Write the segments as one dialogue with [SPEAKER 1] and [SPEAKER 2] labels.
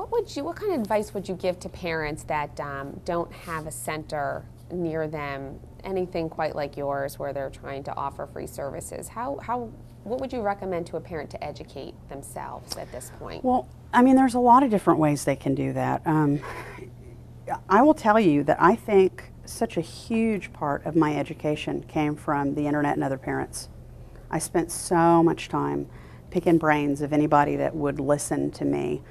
[SPEAKER 1] what kind of advice would you give to parents that don't have a center near them, anything quite like yours, where they're trying to offer free services? What would you recommend to a parent to educate themselves at this point?
[SPEAKER 2] Well, I mean, there's a lot of different ways they can do that. I will tell you that I think such a huge part of my education came from the internet and other parents. I spent so much time picking brains of anybody that would listen to me.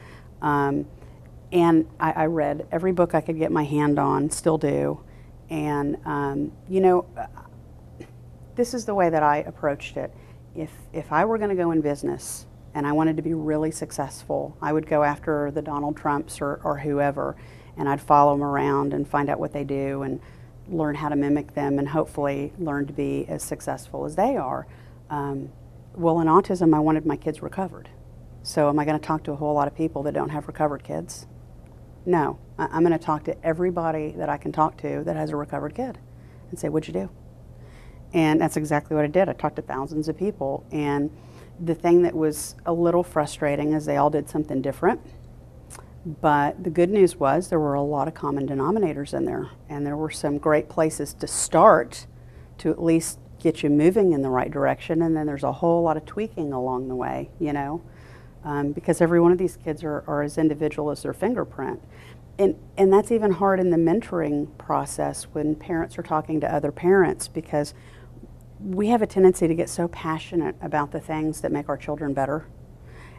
[SPEAKER 2] And I read every book I could get my hand on, still do. And, you know, this is the way that I approached it. If I were going to go in business and I wanted to be really successful, I would go after the Donald Trumps or whoever, and I'd follow them around and find out what they do and learn how to mimic them and hopefully learn to be as successful as they are. Well, in autism, I wanted my kids recovered. So am I going to talk to a whole lot of people that don't have recovered kids? No. I'm going to talk to everybody that I can talk to that has a recovered kid and say, what'd you do? And that's exactly what I did. I talked to thousands of people, and the thing that was a little frustrating is they all did something different. But the good news was there were a lot of common denominators in there, and there were some great places to start to at least get you moving in the right direction, and then there's a whole lot of tweaking along the way, you know, because every one of these kids are as individual as their fingerprint. And that's even hard in the mentoring process when parents are talking to other parents, because we have a tendency to get so passionate about the things that make our children better.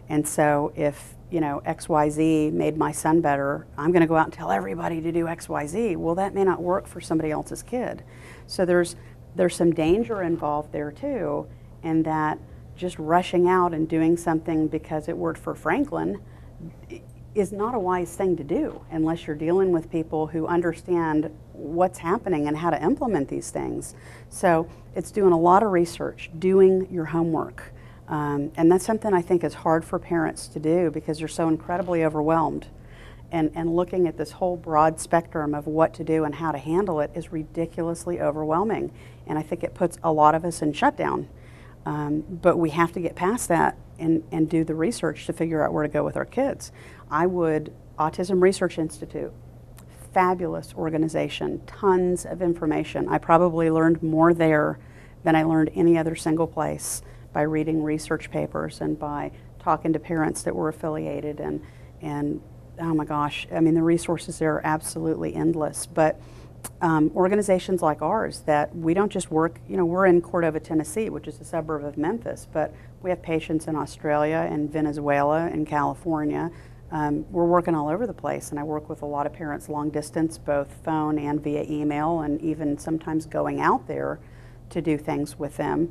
[SPEAKER 2] And so if, you know, XYZ made my son better, I'm going to go out and tell everybody to do XYZ. Well, that may not work for somebody else's kid. So there's some danger involved there too, and that just rushing out and doing something because it worked for Franklin is not a wise thing to do unless you're dealing with people who understand what's happening and how to implement these things. So it's doing a lot of research, doing your homework. And that's something I think is hard for parents to do because they're so incredibly overwhelmed. And looking at this whole broad spectrum of what to do and how to handle it is ridiculously overwhelming. And I think it puts a lot of us in shutdown. But we have to get past that and do the research to figure out where to go with our kids. Autism Research Institute, fabulous organization, tons of information. I probably learned more there than I learned any other single place by reading research papers and by talking to parents that were affiliated, and oh my gosh, I mean, the resources there are absolutely endless. But organizations like ours, that we don't just work, you know, we're in Cordova, Tennessee, which is a suburb of Memphis, but we have patients in Australia and Venezuela and California. We're working all over the place, and I work with a lot of parents long distance, both phone and via email, and even sometimes going out there to do things with them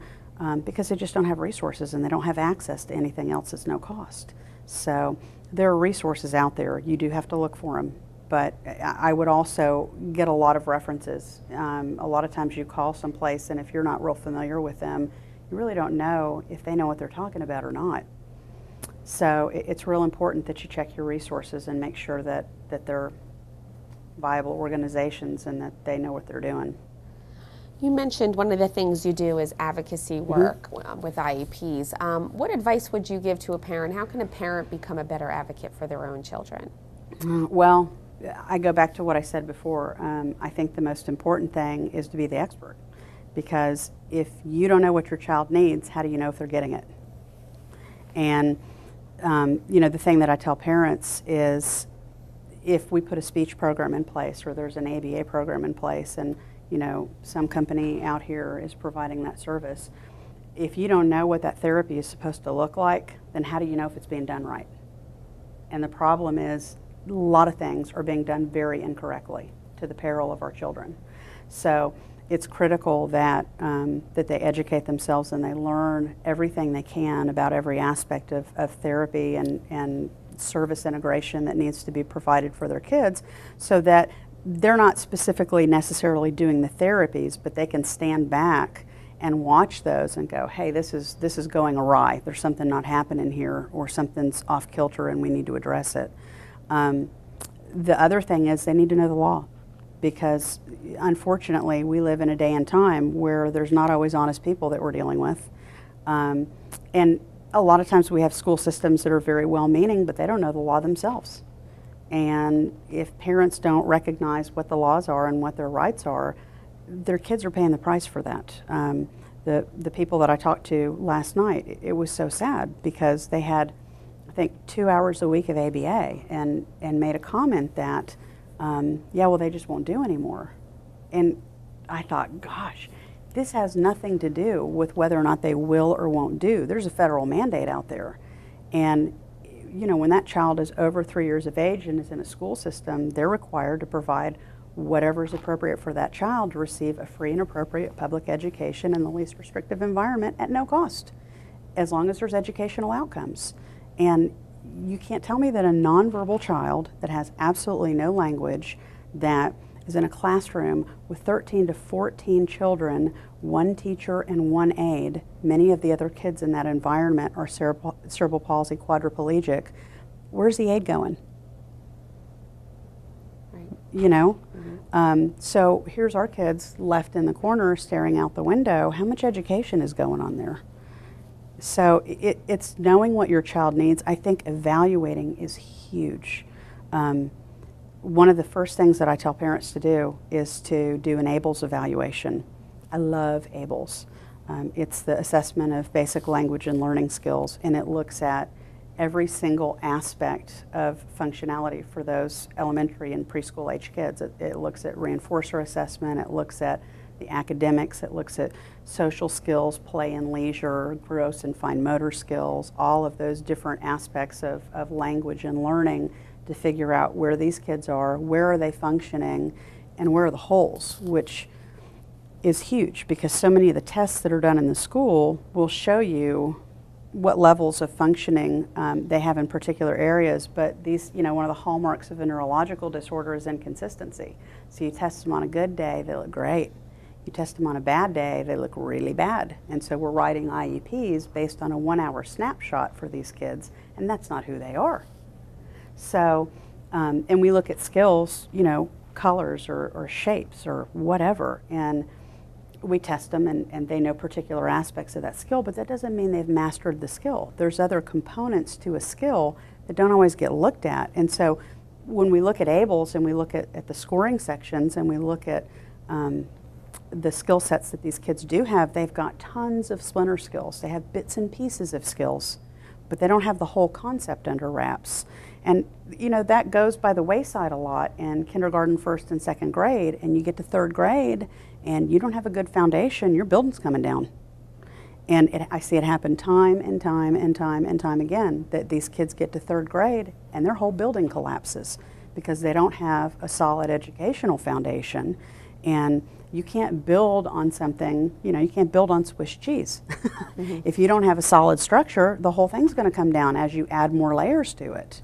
[SPEAKER 2] because they just don't have resources and they don't have access to anything else that's no cost. So there are resources out there. You do have to look for them. But I would also get a lot of references. A lot of times you call someplace, and if you're not real familiar with them, you really don't know if they know what they're talking about or not. So it's real important that you check your resources and make sure that they're viable organizations and that they know what they're doing.
[SPEAKER 1] You mentioned one of the things you do is advocacy work with IEPs. What advice would you give to a parent? How can a parent become a better advocate for their own children?
[SPEAKER 2] Well, I go back to what I said before. I think the most important thing is to be the expert, because if you don't know what your child needs, how do you know if they're getting it? And you know, the thing that I tell parents is, if we put a speech program in place, or there's an ABA program in place, and you know, some company out here is providing that service, if you don't know what that therapy is supposed to look like, then how do you know if it's being done right? And the problem is, a lot of things are being done very incorrectly, to the peril of our children. So it's critical that that they educate themselves and they learn everything they can about every aspect of therapy and service integration that needs to be provided for their kids, so that they're not specifically necessarily doing the therapies, but they can stand back and watch those and go, hey, this is going awry. There's something not happening here, or something's off kilter and we need to address it. The other thing is they need to know the law, because unfortunately we live in a day and time where there's not always honest people that we're dealing with. And a lot of times we have school systems that are very well-meaning, but they don't know the law themselves. And if parents don't recognize what the laws are and what their rights are, their kids are paying the price for that. The people that I talked to last night, it was so sad because they had, I think, 2 hours a week of ABA and made a comment that, yeah, well, they just won't do anymore. And I thought, gosh, this has nothing to do with whether or not they will or won't do. There's a federal mandate out there. And you know, when that child is over 3 years of age and is in a school system, they're required to provide whatever is appropriate for that child to receive a free and appropriate public education in the least restrictive environment at no cost, as long as there's educational outcomes. And you can't tell me that a nonverbal child that has absolutely no language, that is in a classroom with 13 to 14 children, one teacher and one aide. Many of the other kids in that environment are cerebral palsy quadriplegic. Where's the aide going?
[SPEAKER 1] Right.
[SPEAKER 2] You know? So here's our kids left in the corner staring out the window. How much education is going on there? So it's knowing what your child needs. I think evaluating is huge. One of the first things that I tell parents to do is to do an ABLES evaluation. I love ABLES. It's the assessment of basic language and learning skills, and it looks at every single aspect of functionality for those elementary and preschool age kids. It looks at reinforcer assessment, it looks at the academics, it looks at social skills, play and leisure, gross and fine motor skills, all of those different aspects of language and learning, to figure out where these kids are, where are they functioning, and where are the holes, which is huge because so many of the tests that are done in the school will show you what levels of functioning they have in particular areas. But these, you know, one of the hallmarks of a neurological disorder is inconsistency. So you test them on a good day, they look great. You test them on a bad day, they look really bad. And so we're writing IEPs based on a 1 hour snapshot for these kids, and that's not who they are. So, and we look at skills, you know, colors or shapes or whatever, and we test them and they know particular aspects of that skill, but that doesn't mean they've mastered the skill. There's other components to a skill that don't always get looked at. And so when we look at ABLES and we look at the scoring sections and we look at the skill sets that these kids do have, they've got tons of splinter skills. They have bits and pieces of skills, but they don't have the whole concept under wraps. And you know, that goes by the wayside a lot in kindergarten, first and second grade, and you get to third grade and you don't have a good foundation, your building's coming down. And I see it happen time and time and time and time again, that these kids get to third grade and their whole building collapses because they don't have a solid educational foundation. And you can't build on something, you know, you can't build on Swiss cheese. If you don't have a solid structure, the whole thing's going to come down as you add more layers to it.